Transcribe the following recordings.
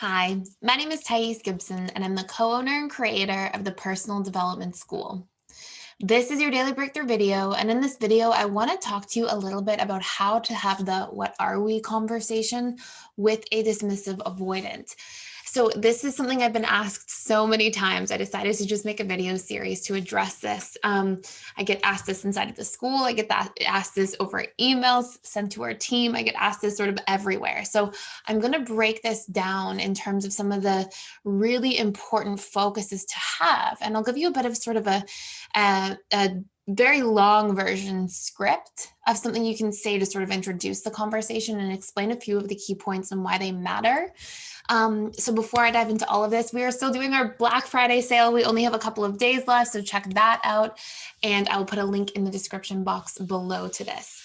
Hi, my name is Gibson, and I'm the co-owner and creator of the Personal Development School. This is your daily breakthrough video, and in this video, I want to talk to you a little bit about how to have the "what are we" conversation with a dismissive avoidant. So this is something I've been asked so many times. I decided to just make a video series to address this. I get asked this inside of the school. I get asked this over emails sent to our team. I get asked this sort of everywhere. So I'm going to break this down in terms of some of the really important focuses to have, and I'll give you a bit of sort of a very long version script of something you can say to sort of introduce the conversation and explain a few of the key points and why they matter. So before I dive into all of this, we are still doing our Black Friday sale. We only have a couple of days left, so check that out. And I will put a link in the description box below to this.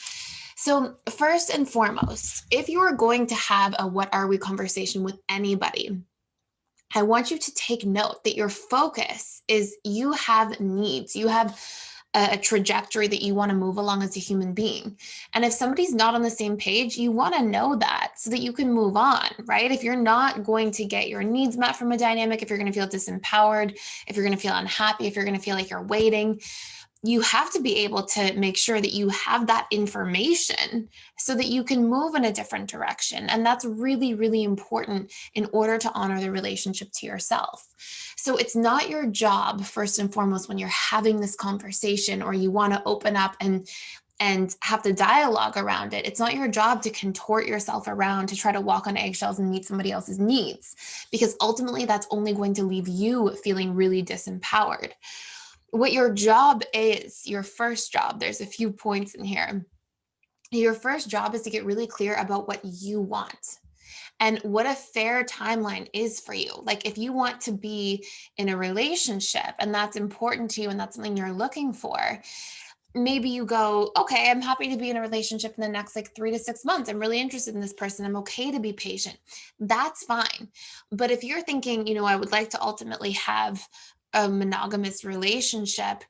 So first and foremost, if you are going to have a "what are we" conversation with anybody, I want you to take note that your focus is you have needs. You have a trajectory that you want to move along as a human being. And if somebody's not on the same page, you want to know that so that you can move on, right? If you're not going to get your needs met from a dynamic, if you're going to feel disempowered, if you're going to feel unhappy, if you're going to feel like you're waiting, you have to be able to make sure that you have that information so that you can move in a different direction. And that's really, really important in order to honor the relationship to yourself. So it's not your job, first and foremost, when you're having this conversation or you want to open up and have the dialogue around it. It's not your job to contort yourself around to try to walk on eggshells and meet somebody else's needs, because ultimately that's only going to leave you feeling really disempowered. What your job is, your first job, there's a few points in here. Your first job is to get really clear about what you want and what a fair timeline is for you. Like if you want to be in a relationship and that's important to you and that's something you're looking for, maybe you go, okay, I'm happy to be in a relationship in the next like 3 to 6 months. I'm really interested in this person. I'm okay to be patient. That's fine. But if you're thinking, I would like to ultimately have a monogamous relationship,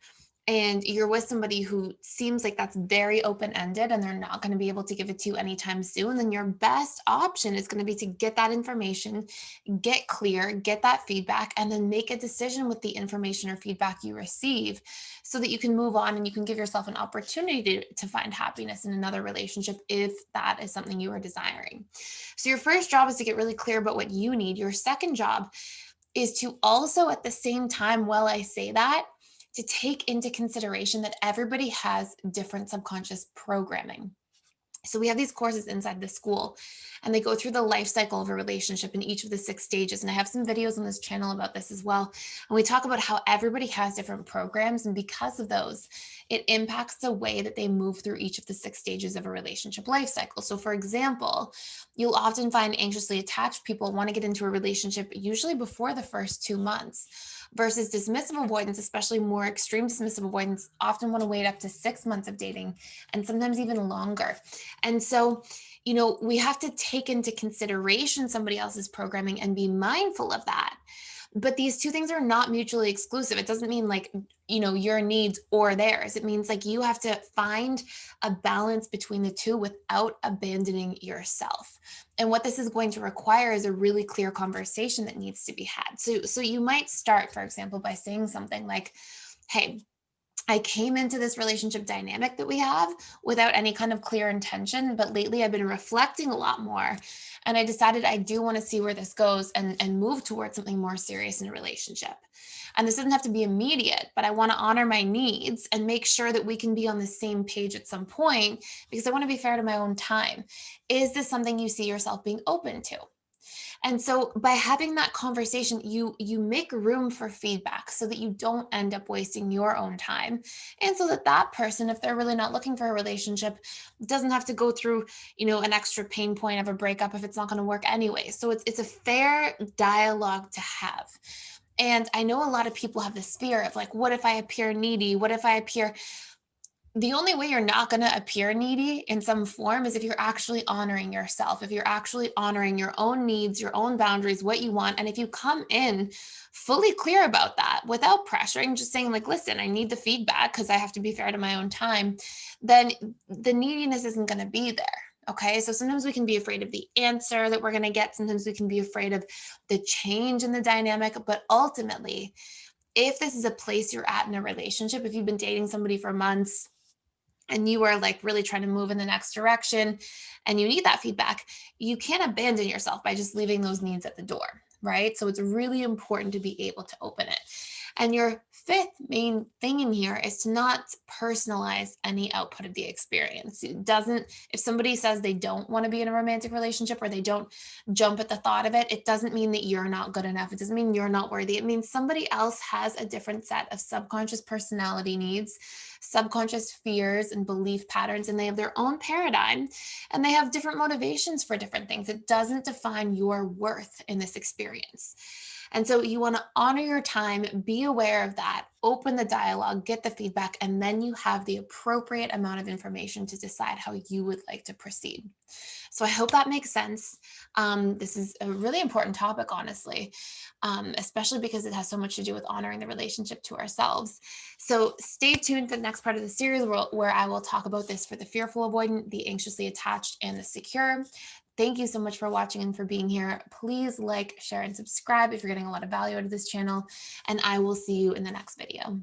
and you're with somebody who seems like that's very open-ended and they're not going to be able to give it to you anytime soon, then your best option is going to be to get that information, get clear, get that feedback, and then make a decision with the information or feedback you receive so that you can move on and you can give yourself an opportunity to find happiness in another relationship if that is something you are desiring. So your first job is to get really clear about what you need. Your second job is to also, at the same time, while I say that, to take into consideration that everybody has different subconscious programming. So we have these courses inside the school, and they go through the life cycle of a relationship in each of the 6 stages. And I have some videos on this channel about this as well. And we talk about how everybody has different programs. And because of those, it impacts the way that they move through each of the 6 stages of a relationship life cycle. So for example, you'll often find anxiously attached people want to get into a relationship usually before the first 2 months, versus dismissive avoidance, especially more extreme dismissive avoidance, often want to wait up to 6 months of dating and sometimes even longer. And so, we have to take into consideration somebody else's programming and be mindful of that. But these two things are not mutually exclusive. It doesn't mean like, your needs or theirs. It means like you have to find a balance between the two without abandoning yourself. And what this is going to require is a really clear conversation that needs to be had. So you might start, for example, by saying something like, hey, I came into this relationship dynamic that we have without any kind of clear intention, but lately I've been reflecting a lot more. And I decided I do want to see where this goes and move towards something more serious in a relationship. And this doesn't have to be immediate, but I want to honor my needs and make sure that we can be on the same page at some point because I want to be fair to my own time. Is this something you see yourself being open to? And so by having that conversation, you make room for feedback so that you don't end up wasting your own time. And so that that person, if they're really not looking for a relationship, doesn't have to go through, an extra pain point of a breakup if it's not going to work anyway. So it's a fair dialogue to have. And I know a lot of people have this fear of like, what if I appear needy? What if I appear the only way you're not going to appear needy in some form is if you're actually honoring yourself, if you're actually honoring your own needs, your own boundaries, what you want. And if you come in fully clear about that without pressuring, just saying like, listen, I need the feedback because I have to be fair to my own time, then the neediness isn't going to be there. Okay, so sometimes we can be afraid of the answer that we're going to get. Sometimes we can be afraid of the change in the dynamic. But ultimately, if this is a place you're at in a relationship, if you've been dating somebody for months and you are like really trying to move in the next direction and you need that feedback, you can't abandon yourself by just leaving those needs at the door, right? So it's really important to be able to open it. And your fifth main thing in here is to not personalize any output of the experience. It doesn't, if somebody says they don't want to be in a romantic relationship or they don't jump at the thought of it, it doesn't mean that you're not good enough. It doesn't mean you're not worthy. It means somebody else has a different set of subconscious personality needs, subconscious fears and belief patterns, and they have their own paradigm and they have different motivations for different things. It doesn't define your worth in this experience. And so you want to honor your time, be aware of that, open the dialogue, get the feedback, and then you have the appropriate amount of information to decide how you would like to proceed. So I hope that makes sense. This is a really important topic, honestly, especially because it has so much to do with honoring the relationship to ourselves. So stay tuned for the next part of the series where I will talk about this for the fearful avoidant, the anxiously attached, and the secure. Thank you so much for watching and for being here. Please like, share, and subscribe if you're getting a lot of value out of this channel, and I will see you in the next video.